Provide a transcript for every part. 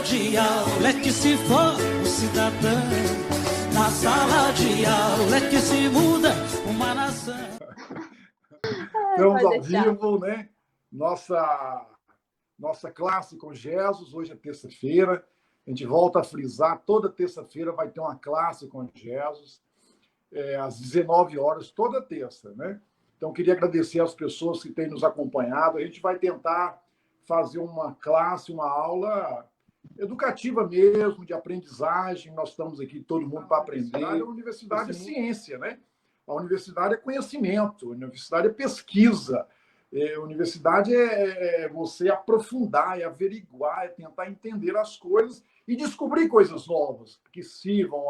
de aula é que se forma um cidadão. Na sala de aula é que se muda uma nação. Estamos ao vivo, né? Nossa classe com Jesus, hoje é terça-feira. A gente volta a frisar, toda terça-feira vai ter uma classe com Jesus, às 19 horas, toda terça, né? Então, queria agradecer às pessoas que têm nos acompanhado. A gente vai tentar fazer uma classe, uma aula educativa mesmo, de aprendizagem. Nós estamos aqui, todo mundo para aprender. A universidade é ciência, né? A universidade é conhecimento, a universidade é pesquisa. A universidade é você aprofundar, é averiguar, é tentar entender as coisas e descobrir coisas novas que sirvam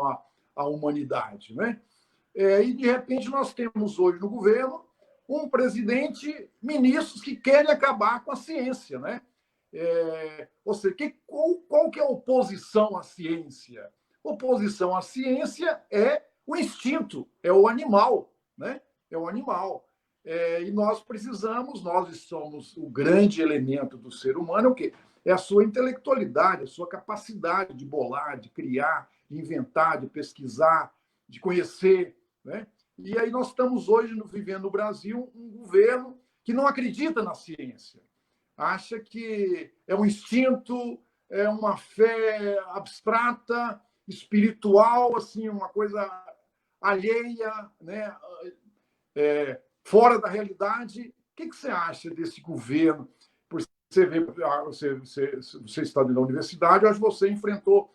à humanidade, né? E, de repente, nós temos hoje no governo um presidente, ministros que querem acabar com a ciência, né? Ou seja, qual que é a oposição à ciência? Oposição à ciência é o instinto, é o animal, né? É o animal. E nós somos o grande elemento do ser humano, o quê? É a sua intelectualidade, a sua capacidade de bolar, de criar, de inventar, de pesquisar, de conhecer, né? E aí nós estamos hoje vivendo no Brasil um governo que não acredita na ciência. Acha que é um instinto, é uma fé abstrata, espiritual, assim, uma coisa alheia, né? Fora da realidade. O que você acha desse governo? Você está na universidade, eu acho que você enfrentou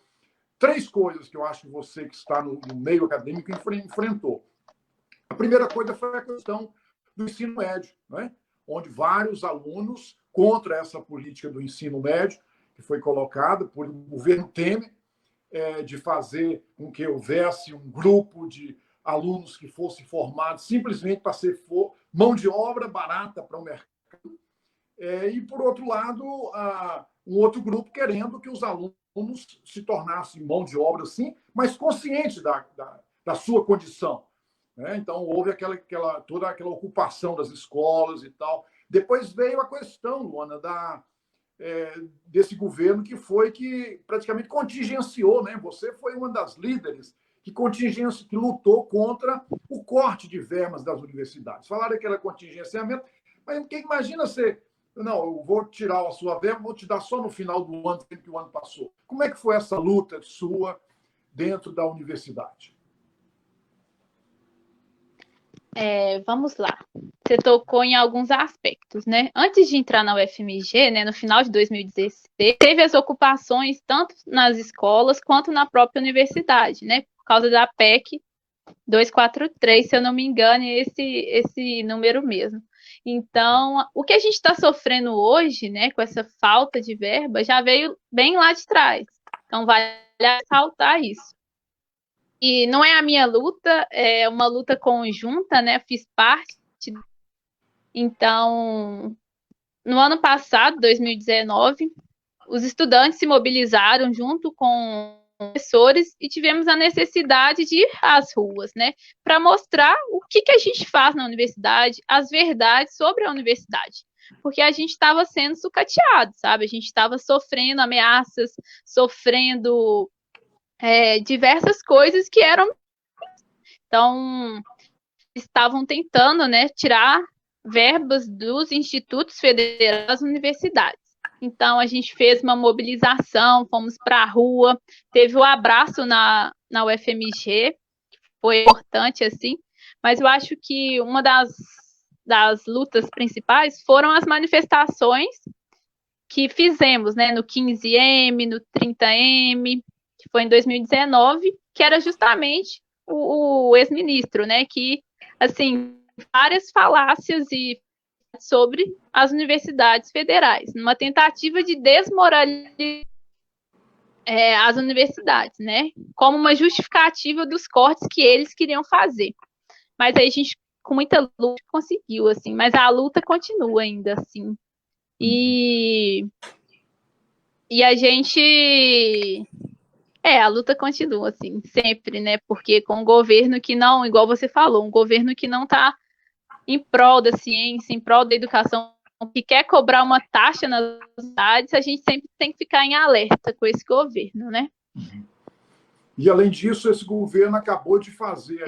três coisas que eu acho que você, que está no meio acadêmico, enfrentou. A primeira coisa foi a questão do ensino médio, né? Onde vários alunos, contra essa política do ensino médio, que foi colocada por o governo Temer, de fazer com que houvesse um grupo de alunos que fossem formados simplesmente para ser mão de obra barata para o mercado. E, por outro lado, um outro grupo querendo que os alunos se tornassem mão de obra, sim, mas conscientes da sua condição. Então, houve toda aquela ocupação das escolas e tal. Depois veio a questão, Luana, desse governo que praticamente contingenciou, né? Você foi uma das líderes que lutou contra o corte de verbas das universidades. Falaram que era contingenciamento, mas imagina você... Não, eu vou tirar a sua verba, vou te dar só no final do ano, que o ano passou. Como é que foi essa luta sua dentro da universidade? Vamos lá. Você tocou em alguns aspectos, né? Antes de entrar na UFMG, né, no final de 2016, teve as ocupações tanto nas escolas quanto na própria universidade, né? Por causa da PEC 243, se eu não me engano, é esse número mesmo. Então, o que a gente está sofrendo hoje, né, com essa falta de verba, já veio bem lá de trás. Então, vale ressaltar isso. E não é a minha luta, é uma luta conjunta, né? Fiz parte. Então, no ano passado, 2019, os estudantes se mobilizaram junto com professores e tivemos a necessidade de ir às ruas, né? Para mostrar o que a gente faz na universidade, as verdades sobre a universidade. Porque a gente estava sendo sucateado, sabe? A gente estava sofrendo ameaças, sofrendo... diversas coisas que eram... Então, estavam tentando, né, tirar verbas dos institutos federais das universidades. Então, a gente fez uma mobilização, fomos para a rua, teve o abraço na UFMG, que foi importante, assim, mas eu acho que uma das lutas principais foram as manifestações que fizemos, né, no 15M, no 30M, que foi em 2019, que era justamente o ex-ministro, né, que, assim, várias falácias sobre as universidades federais, numa tentativa de desmoralizar as universidades, né, como uma justificativa dos cortes que eles queriam fazer. Mas aí a gente, com muita luta, conseguiu, assim, mas a luta continua ainda, assim. E a gente... a luta continua, assim, sempre, né? Porque com um governo que não, igual você falou, um governo que não está em prol da ciência, em prol da educação que quer cobrar uma taxa nas cidades, a gente sempre tem que ficar em alerta com esse governo, né? E, além disso, esse governo acabou de fazer,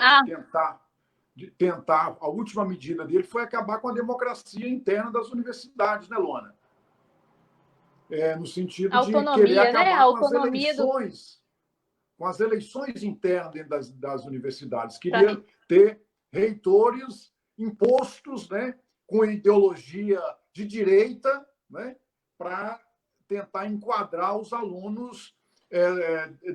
de tentar, a última medida dele foi acabar com a democracia interna das universidades, né, Luana? No sentido de querer acabar com as eleições, com as eleições internas dentro das universidades. Queria ter reitores impostos, né, com ideologia de direita, né, para tentar enquadrar os alunos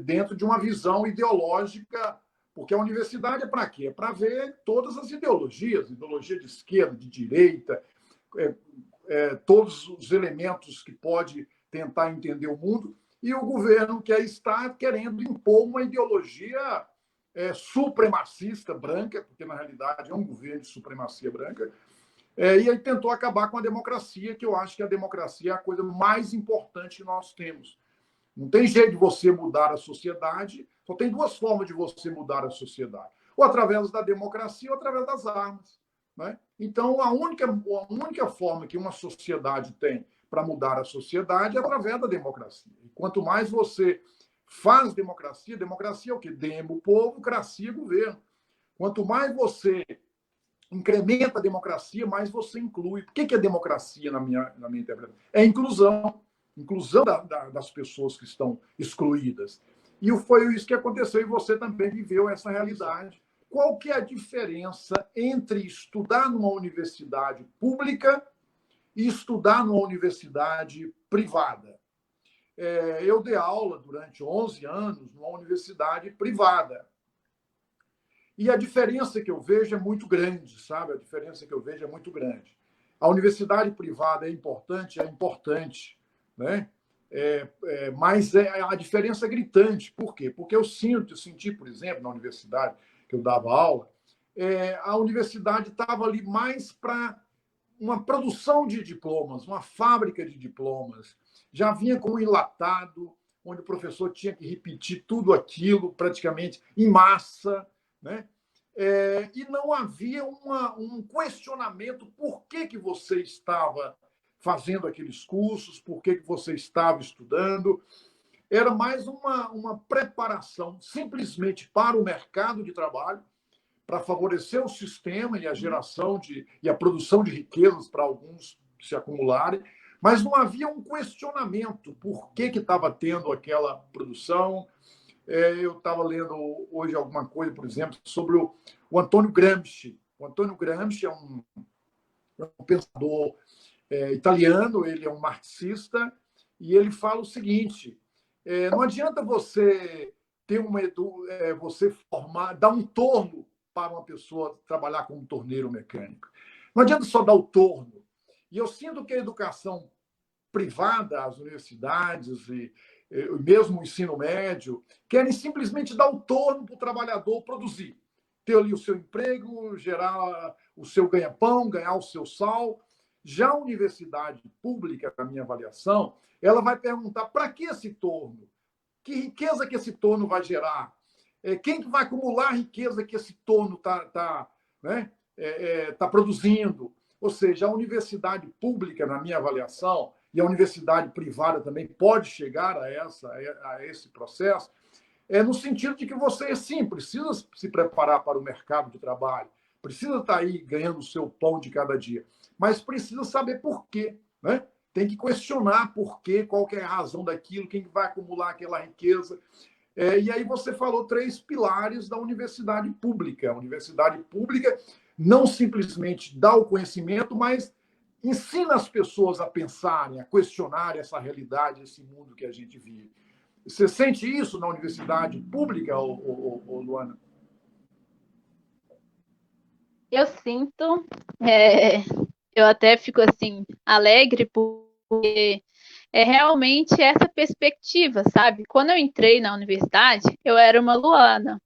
dentro de uma visão ideológica, porque a universidade é para quê? É para ver todas as ideologias, ideologia de esquerda, de direita, todos os elementos que pode tentar entender o mundo, e o governo está querendo impor uma ideologia supremacista branca, porque na realidade é um governo de supremacia branca, e aí tentou acabar com a democracia, que eu acho que a democracia é a coisa mais importante que nós temos. Não tem jeito de você mudar a sociedade, só tem duas formas de você mudar a sociedade: ou através da democracia ou através das armas, né? Então, a única forma que uma sociedade tem para mudar a sociedade é através da democracia. E quanto mais você faz democracia é o quê? Demo, povo, cracia, governo. Quanto mais você incrementa a democracia, mais você inclui. O que é democracia, na minha interpretação? É inclusão das pessoas que estão excluídas. E foi isso que aconteceu, e você também viveu essa realidade. Qual que é a diferença entre estudar numa universidade pública e estudar numa universidade privada? Eu dei aula durante 11 anos numa universidade privada. E a diferença que eu vejo é muito grande, sabe? A diferença que eu vejo é muito grande. A universidade privada é importante, né? Mas a diferença é gritante. Por quê? Porque eu senti, por exemplo, na universidade que eu dava aula, a universidade estava ali mais para uma produção de diplomas, uma fábrica de diplomas. Já vinha com um enlatado, onde o professor tinha que repetir tudo aquilo praticamente em massa, né? E não havia um questionamento por que você estava fazendo aqueles cursos, por que você estava estudando. Era mais uma preparação simplesmente para o mercado de trabalho, para favorecer o sistema e a geração e a produção de riquezas para alguns se acumularem, mas não havia um questionamento por que estava tendo aquela produção. Eu estava lendo hoje alguma coisa, por exemplo, sobre o Antônio Gramsci. O Antônio Gramsci é um pensador italiano, ele é um marxista, e ele fala o seguinte: não adianta você você dar um torno para uma pessoa trabalhar como torneiro mecânico. Não adianta só dar o torno. E eu sinto que a educação privada, as universidades e mesmo o ensino médio, querem simplesmente dar o torno para o trabalhador produzir. Ter ali o seu emprego, gerar o seu ganha-pão, ganhar o seu sal. Já a universidade pública, na minha avaliação, ela vai perguntar: para que esse torno? Que riqueza que esse torno vai gerar? Quem que vai acumular a riqueza que esse torno está produzindo? Ou seja, a universidade pública, na minha avaliação, e a universidade privada também pode chegar a esse processo, no sentido de que você, sim, precisa se preparar para o mercado de trabalho, precisa estar aí ganhando o seu pão de cada dia, mas precisa saber por quê, né? Tem que questionar por quê, qual que é a razão daquilo, quem vai acumular aquela riqueza. E aí você falou 3 pilares da universidade pública. A universidade pública não simplesmente dá o conhecimento, mas ensina as pessoas a pensarem, a questionarem essa realidade, esse mundo que a gente vive. Você sente isso na universidade pública, Luana? Eu sinto, eu até fico assim alegre porque é realmente essa perspectiva, sabe? Quando eu entrei na universidade, eu era uma Luana.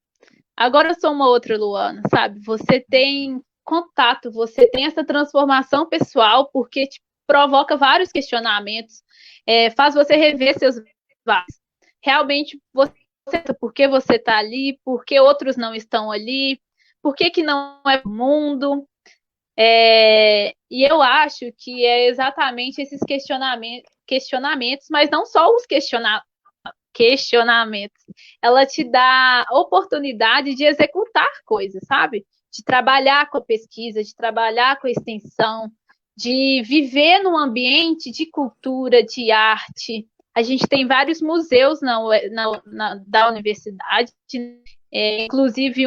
Agora eu sou uma outra Luana, sabe? Você tem contato, você tem essa transformação pessoal, porque te provoca vários questionamentos, faz você rever seus valores. Realmente, por que você está ali, por que outros não estão ali, por que não é o mundo. E eu acho que é exatamente esses questionamentos, mas não só os questionamentos. Ela te dá oportunidade de executar coisas, sabe? De trabalhar com a pesquisa, de trabalhar com a extensão, de viver num ambiente de cultura, de arte. A gente tem vários museus da universidade, inclusive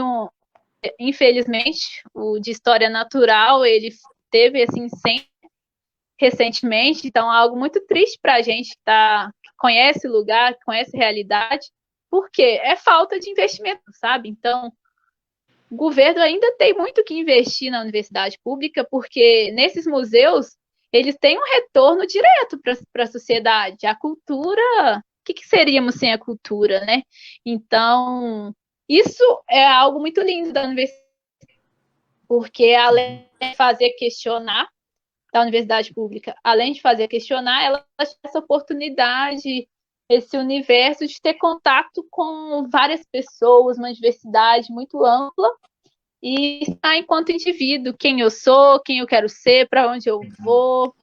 infelizmente, o de História Natural, ele teve assim, recentemente, então é algo muito triste para a gente que conhece o lugar, que conhece a realidade, porque é falta de investimento, sabe? Então, o governo ainda tem muito que investir na universidade pública, porque nesses museus eles têm um retorno direto para a sociedade. A cultura, o que seríamos sem a cultura, né? Então, isso é algo muito lindo da universidade, porque além de fazer questionar, da universidade pública, além de fazer questionar, ela tem essa oportunidade, esse universo de ter contato com várias pessoas, uma diversidade muito ampla, e estar enquanto indivíduo, quem eu sou, quem eu quero ser, para onde eu vou.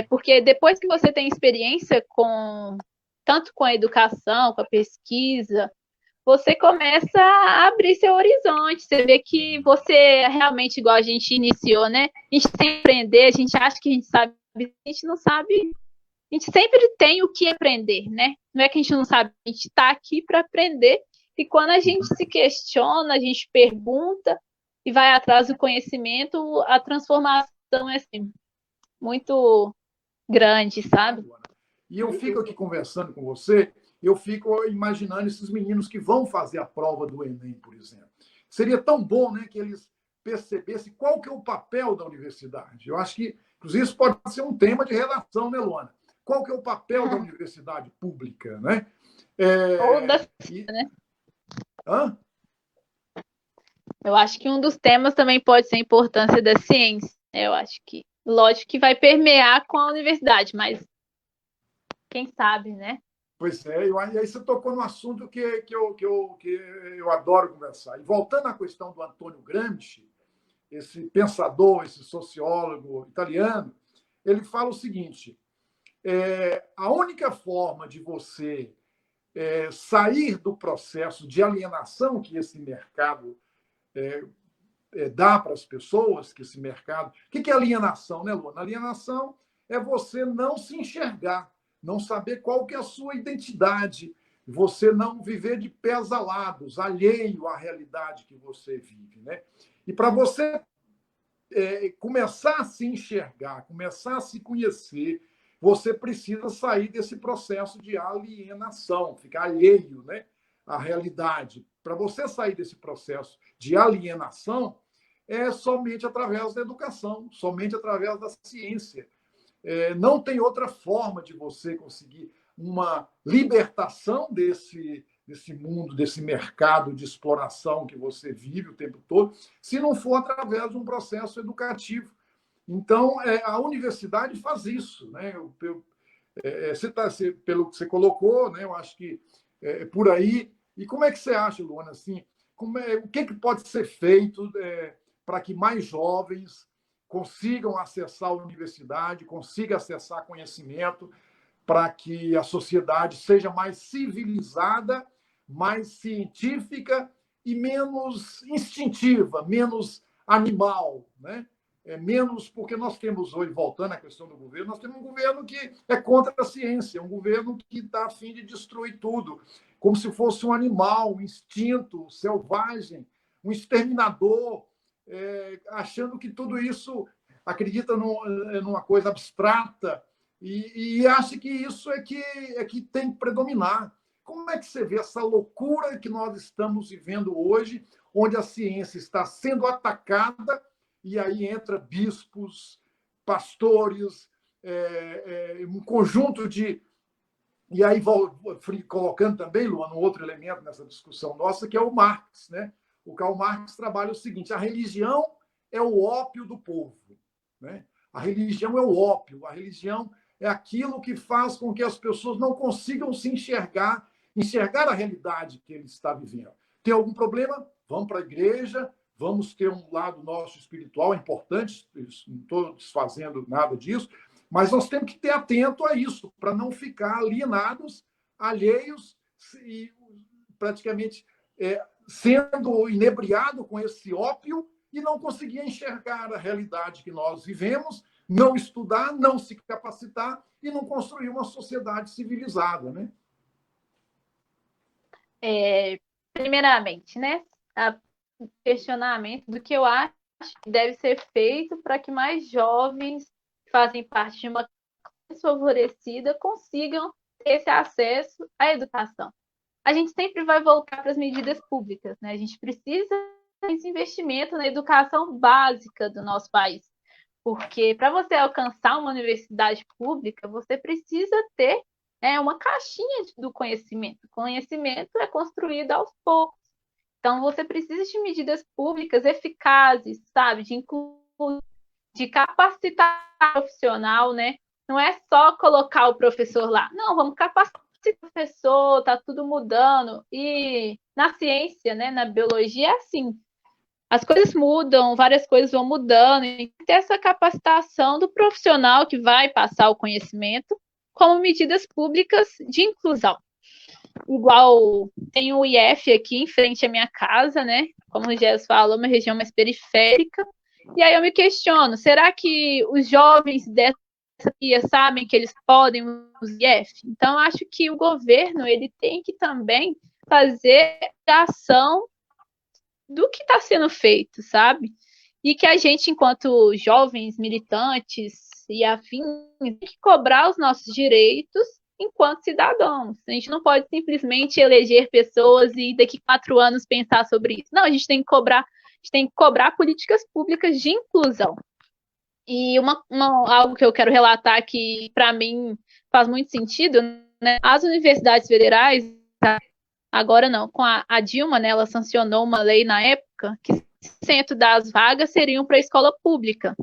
Porque depois que você tem experiência tanto com a educação, com a pesquisa, você começa a abrir seu horizonte, você vê que você é realmente igual a gente iniciou, né? A gente tem que aprender, a gente acha que a gente sabe, a gente não sabe, a gente sempre tem o que aprender, né? Não é que a gente não sabe, a gente está aqui para aprender, e quando a gente se questiona, a gente pergunta e vai atrás do conhecimento, a transformação é assim, muito grande, sabe? E eu fico aqui conversando com você, eu fico imaginando esses meninos que vão fazer a prova do Enem, por exemplo. Seria tão bom, né, que eles percebessem qual que é o papel da universidade. Eu acho que, inclusive, isso pode ser um tema de redação, né, Luana? Qual que é o papel da universidade pública, né? Ou da né? Hã? Eu acho que um dos temas também pode ser a importância da ciência. Eu acho que, lógico que vai permear com a universidade, mas quem sabe, né? Pois é, e aí você tocou num assunto que eu adoro conversar. E voltando à questão do Antônio Gramsci, esse pensador, esse sociólogo italiano, ele fala o seguinte: a única forma de você sair do processo de alienação que esse mercado dá para as pessoas, que esse mercado... O que é alienação, né, Luana? Alienação é você não se enxergar, não saber qual que é a sua identidade, você não viver de pés alados, alheio à realidade que você vive, né? E para você começar a se enxergar, começar a se conhecer, você precisa sair desse processo de alienação, ficar alheio, né, à realidade. Para você sair desse processo de alienação, é somente através da educação, somente através da ciência. Não tem outra forma de você conseguir uma libertação desse mundo, desse mercado de exploração que você vive o tempo todo, se não for através de um processo educativo. Então, a universidade faz isso, né? Pelo que você colocou, né? Eu acho que é por aí. E como é que você acha, Luana, assim, o que pode ser feito para que mais jovens consigam acessar a universidade, consigam acessar conhecimento, para que a sociedade seja mais civilizada, mais científica e menos instintiva, menos animal, né? Menos porque nós temos hoje, voltando à questão do governo, nós temos um governo que é contra a ciência, um governo que está a fim de destruir tudo, como se fosse um animal, um instinto selvagem, um exterminador, achando que tudo isso acredita numa coisa abstrata e acha que isso é que tem que predominar. Como é que você vê essa loucura que nós estamos vivendo hoje, onde a ciência está sendo atacada e aí entra bispos, pastores, um conjunto de... E aí vou colocando também, Luana, um outro elemento nessa discussão nossa, que é o Marx, né? O Karl Marx trabalha o seguinte: a religião é o ópio do povo, né? A religião é o ópio, a religião é aquilo que faz com que as pessoas não consigam se enxergar a realidade que ele está vivendo. Tem algum problema? Vamos para a igreja, vamos ter um lado nosso espiritual importante, não estou desfazendo nada disso, mas nós temos que ter atento a isso, para não ficar alienados, alheios e praticamente sendo inebriado com esse ópio e não conseguir enxergar a realidade que nós vivemos, não estudar, não se capacitar e não construir uma sociedade civilizada, né? Primeiramente, né, o questionamento do que eu acho que deve ser feito para que mais jovens que fazem parte de uma classe desfavorecida consigam ter esse acesso à educação. A gente sempre vai voltar para as medidas públicas, né? A gente precisa desse investimento na educação básica do nosso país, porque para você alcançar uma universidade pública, você precisa ter uma caixinha do conhecimento. O conhecimento é construído aos poucos. Então, você precisa de medidas públicas eficazes, sabe? De incluir, de capacitar o profissional, né? Não é só colocar o professor lá. Não, vamos capacitar o professor, tá tudo mudando. E na ciência, né, na biologia, é assim. As coisas mudam, várias coisas vão mudando. E ter essa capacitação do profissional que vai passar o conhecimento como medidas públicas de inclusão. Igual tem o IF aqui em frente à minha casa, né? Como o Gés falou, uma região mais periférica. E aí eu me questiono, será que os jovens dessa área sabem que eles podem usar IF? Então, eu acho que o governo ele tem que também fazer a ação do que está sendo feito, sabe? E que a gente, enquanto jovens, militantes e afins, tem que cobrar os nossos direitos enquanto cidadãos. A gente não pode simplesmente eleger pessoas e daqui 4 anos pensar sobre isso. Não, a gente tem que cobrar políticas públicas de inclusão. E algo que eu quero relatar que, para mim, faz muito sentido, né? As universidades federais, agora não, com a Dilma, né, ela sancionou uma lei na época que 100% das vagas seriam para a escola pública.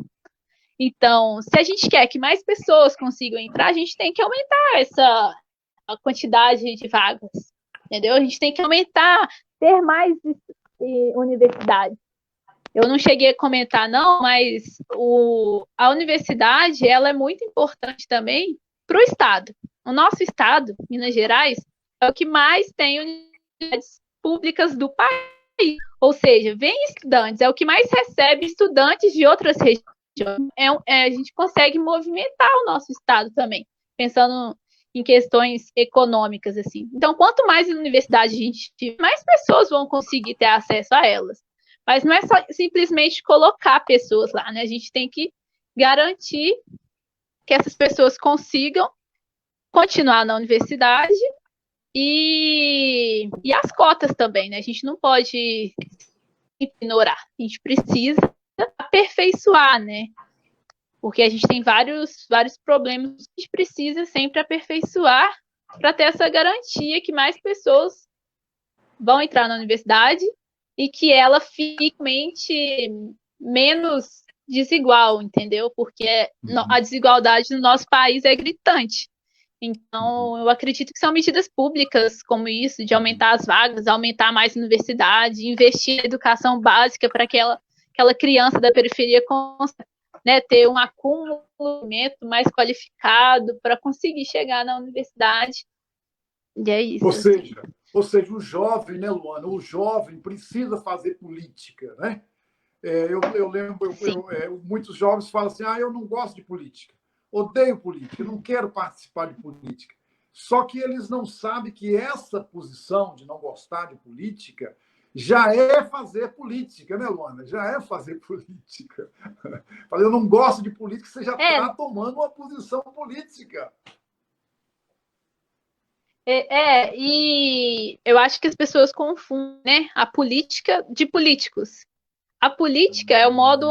Então, se a gente quer que mais pessoas consigam entrar, a gente tem que aumentar a quantidade de vagas, entendeu? A gente tem que aumentar, ter mais universidades. Eu não cheguei a comentar, não, mas a universidade ela é muito importante também para o Estado. O nosso Estado, Minas Gerais, é o que mais tem universidades públicas do país. Ou seja, vem estudantes, é o que mais recebe estudantes de outras regiões. A gente consegue movimentar o nosso Estado também, pensando em questões econômicas, assim. Então, quanto mais universidade a gente tiver, mais pessoas vão conseguir ter acesso a elas. Mas não é só simplesmente colocar pessoas lá, né? A gente tem que garantir que essas pessoas consigam continuar na universidade e as cotas também, né? A gente não pode ignorar. A gente precisa aperfeiçoar, né? Porque a gente tem vários problemas que a gente precisa sempre aperfeiçoar para ter essa garantia que mais pessoas vão entrar na universidade e que ela fique menos desigual, entendeu? Porque a desigualdade no nosso país é gritante. Então, eu acredito que são medidas públicas como isso, de aumentar as vagas, aumentar mais a universidade, investir na educação básica para aquela criança da periferia né, ter um acúmulo mais qualificado para conseguir chegar na universidade. E é isso. Ou seja, o jovem, né, Luana? O jovem precisa fazer política, né? Eu lembro, muitos jovens falam assim, eu não gosto de política, odeio política, não quero participar de política. Só que eles não sabem que essa posição de não gostar de política já é fazer política, né, Luana? Já é fazer política. Eu não gosto de política, você já está tomando uma posição política. E eu acho que as pessoas confundem, né, a política de políticos. A política é o modo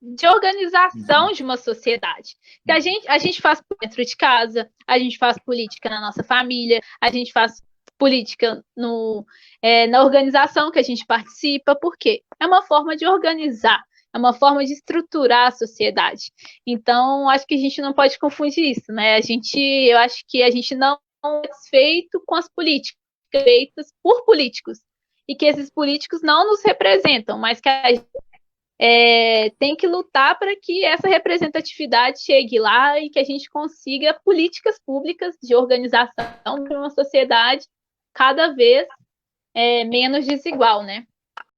de organização de uma sociedade. Que a gente faz dentro de casa, a gente faz política na nossa família, a gente faz política na organização que a gente participa, porque é uma forma de organizar, é uma forma de estruturar a sociedade. Então, acho que a gente não pode confundir isso, né? Eu acho que a gente não é satisfeito com as políticas feitas por políticos. e que esses políticos não nos representam, mas que a gente tem que lutar para que essa representatividade chegue lá e que a gente consiga políticas públicas de organização de uma sociedade cada vez menos desigual, né?